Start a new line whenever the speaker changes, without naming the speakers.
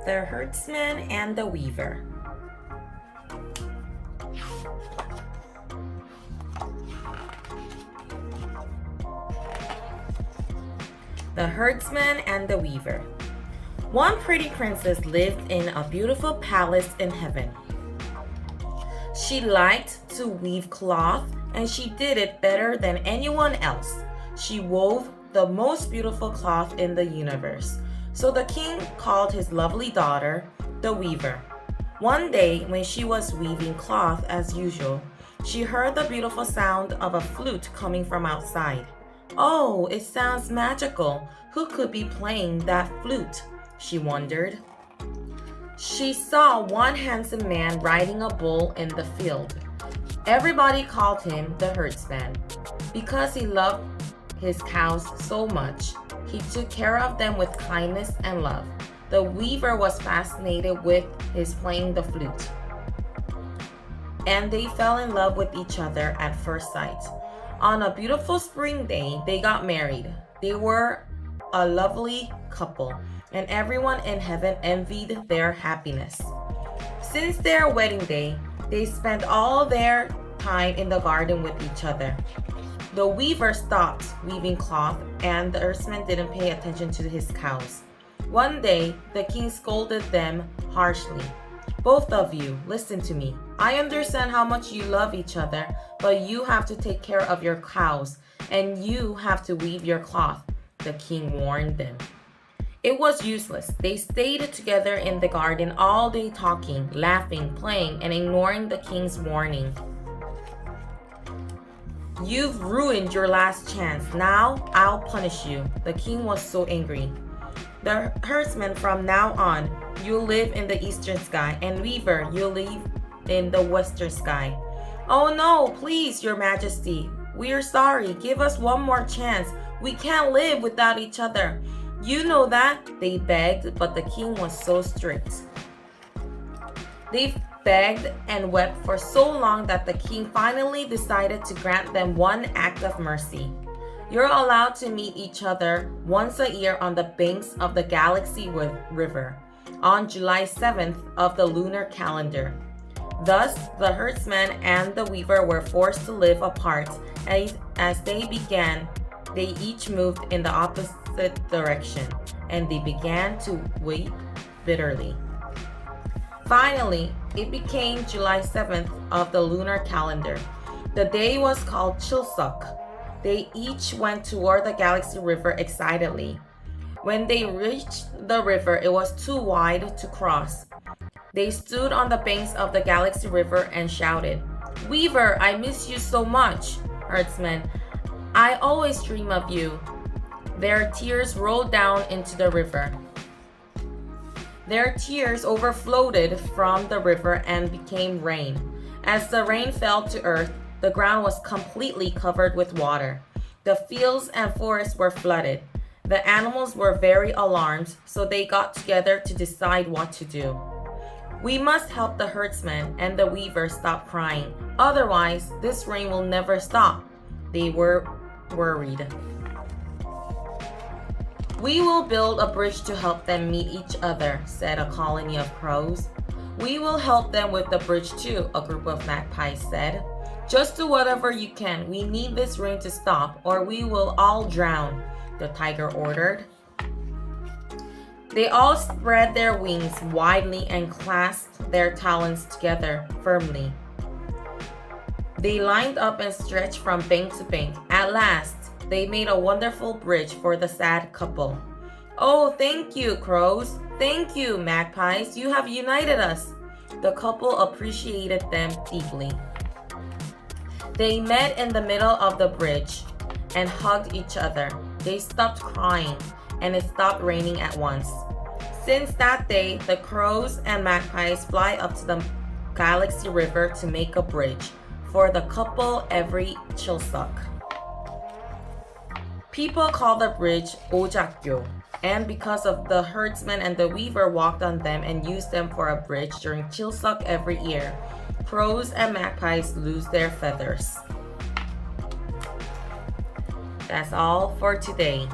The Herdsman and the Weaver. The Herdsman and the Weaver. One pretty princess lived in a beautiful palace in heaven. She liked to weave cloth, and she did it better than anyone else. She wove the most beautiful cloth in the universe. So the king called his lovely daughter the Weaver. One day, when she was weaving cloth as usual, she heard the beautiful sound of a flute coming from outside. Oh, it sounds magical. Who could be playing that flute? She wondered. She saw one handsome man riding a bull in the field. Everybody called him the herdsman. Because he loved his cows so much, he took care of them with kindness and love. The weaver was fascinated with his playing the flute, and they fell in love with each other at first sight. On a beautiful spring day, they got married. They were a lovely couple, and everyone in heaven envied their happiness. Since their wedding day, they spent all their time in the garden with each other. The weaver stopped weaving cloth, and the herdsman didn't pay attention to his cows. One day, the king scolded them harshly. Both of you, listen to me. I understand how much you love each other, but you have to take care of your cows, and you have to weave your cloth, the king warned them. It was useless. They stayed together in the garden all day talking, laughing, playing, and ignoring the king's warning. You've ruined your last chance. Now I'll punish you. The king was so angry. The herdsman, from now on, you'll live in the eastern sky, and weaver, you'll live in the western sky. Oh no, please, your majesty. We're sorry. Give us one more chance. We can't live without each other. You know that, they begged, but the king was so strict. They begged and wept for so long that the king finally decided to grant them one act of mercy. You're allowed to meet each other once a year on the banks of the Galaxy River, on July 7th of the lunar calendar. Thus, the herdsman and the weaver were forced to live apart. As they began, they each moved in the opposite direction, and they began to weep bitterly. Finally, it became July 7th of the lunar calendar. The day was called Chilsuk. They each went toward the Galaxy River excitedly. When they reached the river, it was too wide to cross. They stood on the banks of the Galaxy River and shouted, "Weaver, I miss you so much." Herdsman, I always dream of you. Their tears rolled down into the river. Their tears overflowed from the river and became rain. As the rain fell to earth, the ground was completely covered with water. The fields and forests were flooded. The animals were very alarmed, so they got together to decide what to do. We must help the herdsman and the weaver stop crying. Otherwise, this rain will never stop. They were worried. We will build a bridge to help them meet each other, said a colony of crows. We will help them with the bridge too, a group of magpies said. Just do whatever you can. We need this rain to stop, or we will all drown, the tiger ordered. They all spread their wings widely and clasped their talons together firmly. They lined up and stretched from bank to bank. At last, they made a wonderful bridge for the sad couple. Oh, thank you, crows. Thank you, magpies. You have united us. The couple appreciated them deeply. They met in the middle of the bridge and hugged each other. They stopped crying, and it stopped raining at once. Since that day, the crows and magpies fly up to the Galaxy River to make a bridge for the couple every Chilsuk. People call the bridge Ojakyo, and because of the herdsman and the weaver walked on them and used them for a bridge during Chilsuk every year, crows and magpies lose their feathers. That's all for today.